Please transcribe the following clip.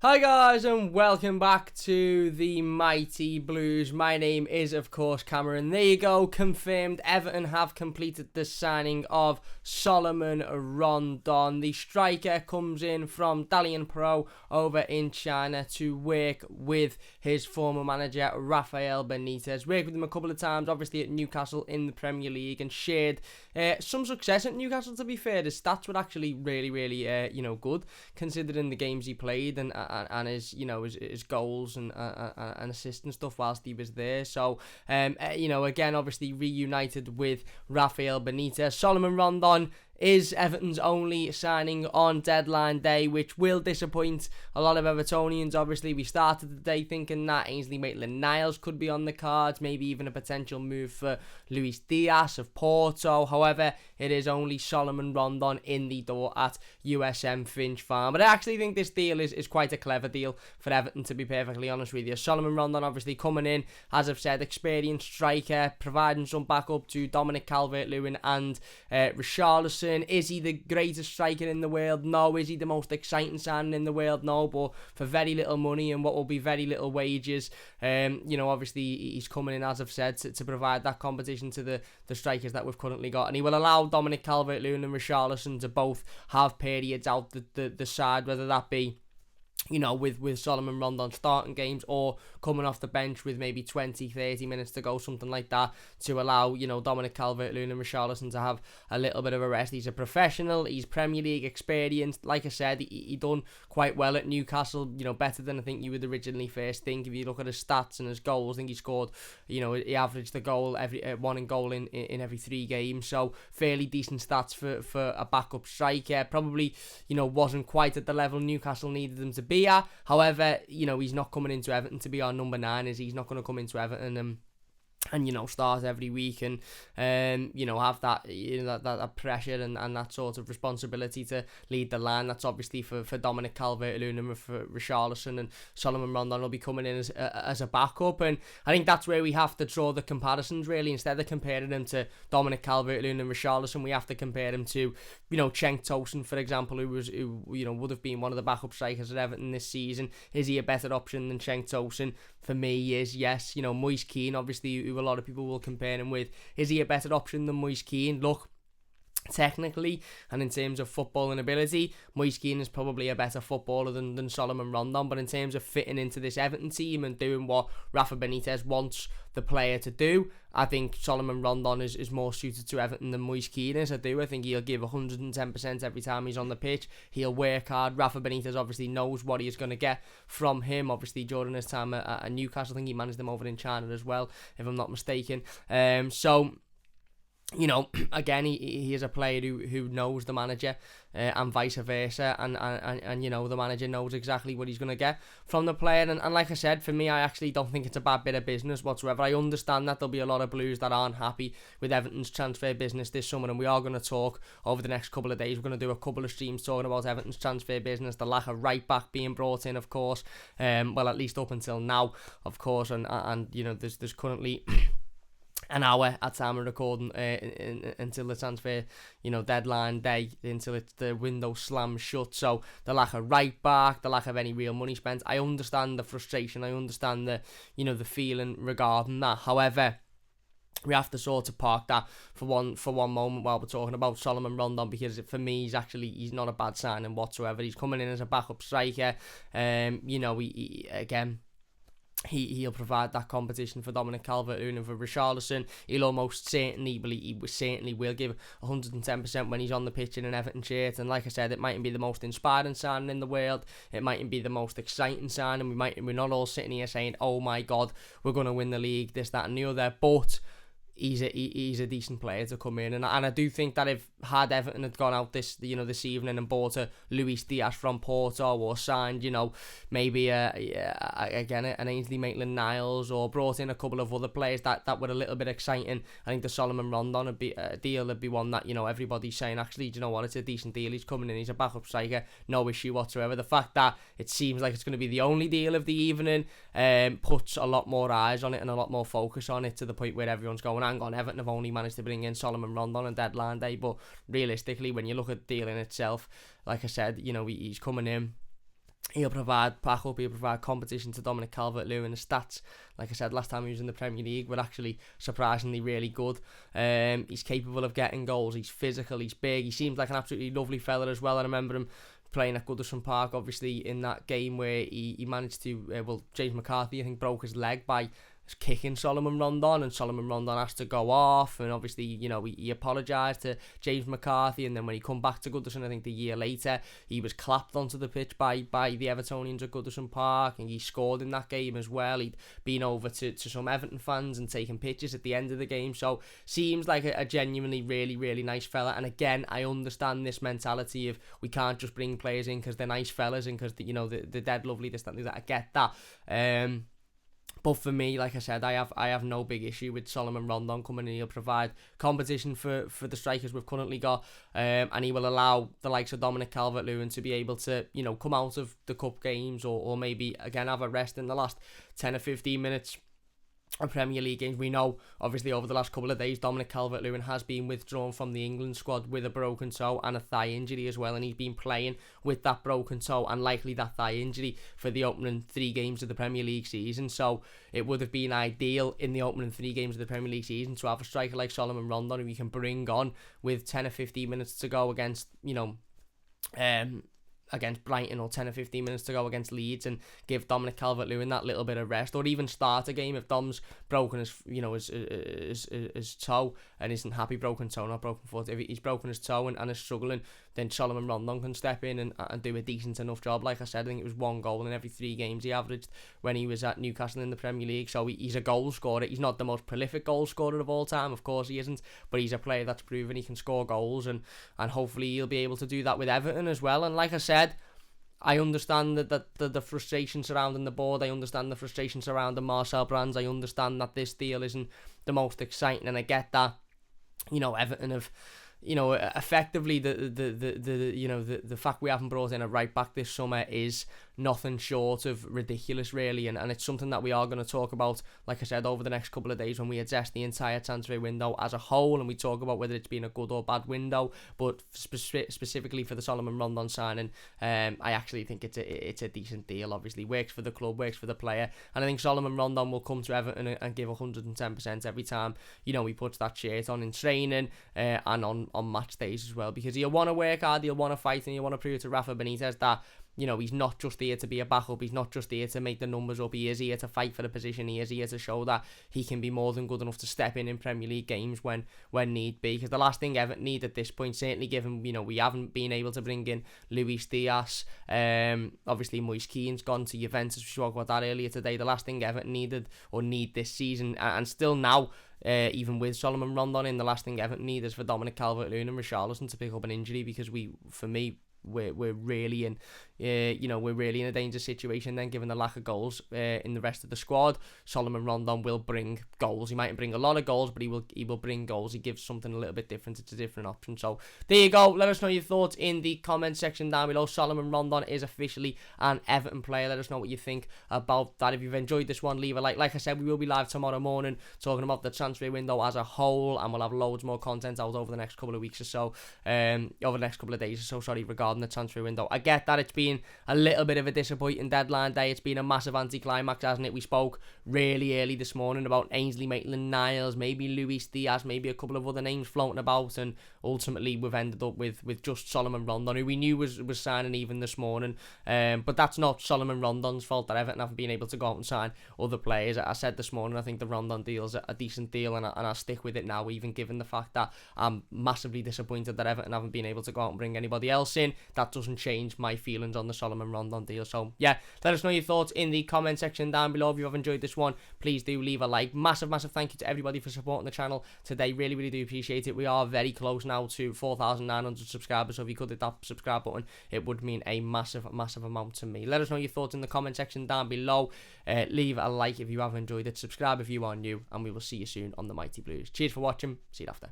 Hi guys and welcome back to the Mighty Blues. My name is of course Cameron. There you go, confirmed. Everton have completed the signing of Salomón Rondon. The striker comes in from Dalian Pro over in China to work with his former manager Rafael Benitez. Worked with him a couple of times obviously at Newcastle in the Premier League and shared some success at Newcastle. To be fair, his stats were actually really good considering the games he played and his his goals and assists and stuff whilst he was there. So again obviously reunited with Rafael Benitez. Salomón Rondon is Everton's only signing on deadline day, which will disappoint a lot of Evertonians. Obviously, we started the day thinking that Ainsley Maitland-Niles could be on the cards, maybe even a potential move for Luis Diaz of Porto. However, it is only Salomón Rondon in the door at USM Finch Farm. But I actually think this deal is quite a clever deal for Everton, to be perfectly honest with you. Salomón Rondon obviously coming in, as I've said, experienced striker, providing some backup to Dominic Calvert-Lewin and Richarlison. Is he the greatest striker in the world? No. Is he the most exciting signing in the world? No. But for very little money and what will be very little wages, obviously he's coming in, as I've said, to provide that competition to the strikers that we've currently got. And he will allow Dominic Calvert-Lewin and Richarlison to both have periods out the side, whether that be with Salomón Rondon starting games or coming off the bench with maybe 20-30 minutes to go, something like that, to allow Dominic Calvert-Lewin and Richarlison to have a little bit of a rest. He's a professional, he's Premier League experienced. Like I said, he done quite well at Newcastle, better than I think you would originally first think. If you look at his stats and his goals, I think he scored, he averaged the goal one goal in every 3 games, so fairly decent stats for a backup striker. Probably wasn't quite at the level Newcastle needed him to be at. However, he's not coming into Everton to be our number 9, is he? He's not going to come into Everton and start every week and have that that pressure and that sort of responsibility to lead the line. That's obviously for Dominic Calvert-Lewin and for Richarlison, and Salomón Rondon will be coming in as a backup. And I think that's where we have to draw the comparisons, really. Instead of comparing him to Dominic Calvert-Lewin and Richarlison, we have to compare him to Cenk Tosun, for example, who would have been one of the backup strikers at Everton this season. Is he a better option than Cenk Tosun? For me, he is, yes. Moise Kean, obviously, who a lot of people will compare him with. Is he a better option than Moise Kean? Look, technically and in terms of footballing ability, Moise Kean is probably a better footballer than Salomón Rondon, but in terms of fitting into this Everton team and doing what Rafa Benitez wants the player to do, I think Salomón Rondon is more suited to Everton than Moise Kean is. I think he'll give 110% every time he's on the pitch. He'll work hard. Rafa Benitez obviously knows what he's going to get from him, obviously during his time at Newcastle. I think he managed them over in China as well, if I'm not mistaken. Again, he is a player who knows the manager and vice versa, and the manager knows exactly what he's going to get from the player. And like I said, for me, I actually don't think it's a bad bit of business whatsoever. I understand that there'll be a lot of Blues that aren't happy with Everton's transfer business this summer, and we are going to talk over the next couple of days. We're going to do a couple of streams talking about Everton's transfer business, the lack of right back being brought in, of course, at least up until now, of course, and there's currently an hour at time of recording until the transfer deadline day, until the window slams shut. So the lack of right back, the lack of any real money spent, I understand the frustration, I understand the the feeling regarding that. However, we have to sort of park that for one moment while we're talking about Salomón Rondon, because for me he's not a bad signing whatsoever. He's coming in as a backup striker. He'll provide that competition for Dominic Calvert-Lewin and for Richarlison. He certainly will give 110% when he's on the pitch in an Everton shirt. And like I said, it mightn't be the most inspiring signing in the world, it mightn't be the most exciting signing, we're not all sitting here saying, oh my god, we're going to win the league, this, that and the other, but he's a decent player to come in, and I do think that if Everton had gone out this evening and bought a Luis Diaz from Porto, or signed maybe again an Ainsley Maitland-Niles, or brought in a couple of other players that were a little bit exciting, I think the Salomón Rondon would be a deal. Would be one that everybody's saying, actually, do you know what, it's a decent deal. He's coming in, he's a backup striker, no issue whatsoever. The fact that it seems like it's going to be the only deal of the evening puts a lot more eyes on it and a lot more focus on it, to the point where everyone's going, hang on, Everton have only managed to bring in Salomón Rondon on deadline day. But realistically, when you look at the deal in itself, like I said, he's coming in He'll provide backup, he'll provide competition to Dominic Calvert-Lewin. The stats, like I said, last time he was in the Premier League, were actually surprisingly really good. He's capable of getting goals, he's physical, he's big, he seems like an absolutely lovely fella as well. I remember him playing at Goodison Park, obviously, in that game where he managed to, James McCarthy, I think, broke his leg by kicking Salomón Rondon, and Salomón Rondon has to go off, and obviously, he apologised to James McCarthy, and then when he come back to Goodison, I think the year later, he was clapped onto the pitch by the Evertonians at Goodison Park, and he scored in that game as well. He'd been over to some Everton fans and taken pictures at the end of the game, so seems like a genuinely really, really nice fella. And again, I understand this mentality of we can't just bring players in because they're nice fellas and because they're dead lovely, this, that, and that. I get that. But for me, like I said, I have no big issue with Salomón Rondon coming in. He'll provide competition for the strikers we've currently got, and he will allow the likes of Dominic Calvert-Lewin to be able to, come out of the cup games or maybe, again, have a rest in the last 10 or 15 minutes of Premier League games. We know, obviously, over the last couple of days, Dominic Calvert-Lewin has been withdrawn from the England squad with a broken toe and a thigh injury as well, and he's been playing with that broken toe and likely that thigh injury for the opening 3 games of the Premier League season. So it would have been ideal in the opening 3 games of the Premier League season to have a striker like Salomón Rondon who you can bring on with 10 or 15 minutes to go against, against Brighton, or 10 or 15 minutes to go against Leeds, and give Dominic Calvert-Lewin that little bit of rest, or even start a game if Dom's broken his toe and isn't happy, broken toe, not broken foot. If he's broken his toe and is struggling, then Salomón Rondon can step in and do a decent enough job. Like I said, I think it was 1 goal in every 3 games he averaged when he was at Newcastle in the Premier League. So he's a goal scorer. He's not the most prolific goal scorer of all time, of course he isn't, but he's a player that's proven he can score goals, and hopefully he'll be able to do that with Everton as well. And like I said, I understand that the frustration surrounding the board. I understand the frustration surrounding Marcel Brands. I understand that this deal isn't the most exciting, and I get that. Everton have, effectively the fact we haven't brought in a right back this summer is nothing short of ridiculous, really, and it's something that we are going to talk about, like I said, over the next couple of days when we assess the entire transfer window as a whole, and we talk about whether it's been a good or bad window. But specifically for the Salomón Rondon signing, I actually think it's a decent deal. Obviously works for the club, works for the player, and I think Salomón Rondon will come to Everton and give 110% every time he puts that shirt on in training and on match days as well, because he'll want to work hard, he'll want to fight, and he'll want to prove to Rafa Benitez that he's not just here to be a backup, he's not just here to make the numbers up, he is here to fight for the position, he is here to show that he can be more than good enough to step in Premier League games when need be. Because the last thing Everton need at this point, certainly given we haven't been able to bring in Luis Diaz, obviously Moise Kean's gone to Juventus, we spoke about that earlier today. The last thing Everton need this season, and still now, even with Salomón Rondon in, the last thing Everton need is for Dominic Calvert-Lewin and Richarlison to pick up an injury, because we're really in a dangerous situation then, given the lack of goals in the rest of the squad. Salomón Rondon will bring goals. He mightn't bring a lot of goals, but he will bring goals. He gives something a little bit different. It's a different option. So there you go. Let us know your thoughts in the comment section down below. Salomón Rondon is officially an Everton player. Let us know what you think about that. If you've enjoyed this one, leave a like. Like I said, we will be live tomorrow morning talking about the transfer window as a whole, and we'll have loads more content out over the next couple of weeks or so, over the next couple of days or so, regarding the transfer window. I get that it's been a little bit of a disappointing deadline day. It's been a massive anticlimax, hasn't it? We spoke really early this morning about Ainsley Maitland-Niles, maybe Luis Diaz, maybe a couple of other names floating about, and ultimately we've ended up with just Salomón Rondon, who we knew was signing even this morning. But that's not Salomón Rondon's fault that Everton haven't been able to go out and sign other players. I said this morning, I think the Rondon deal's a decent deal, and I'll stick with it now, even given the fact that I'm massively disappointed that Everton haven't been able to go out and bring anybody else in. That doesn't change my feelings on the Salomón Rondon deal. So yeah, let us know your thoughts in the comment section down below. If you have enjoyed this one, please do leave a like. Massive thank you to everybody for supporting the channel today. Really do appreciate it. We are very close now to 4,900 subscribers, so if you could hit that subscribe button, it would mean a massive amount to me. Let us know your thoughts in the comment section down below. Leave a like if you have enjoyed it, subscribe if you are new, and we will see you soon on the Mighty Blues. Cheers for watching, see you after.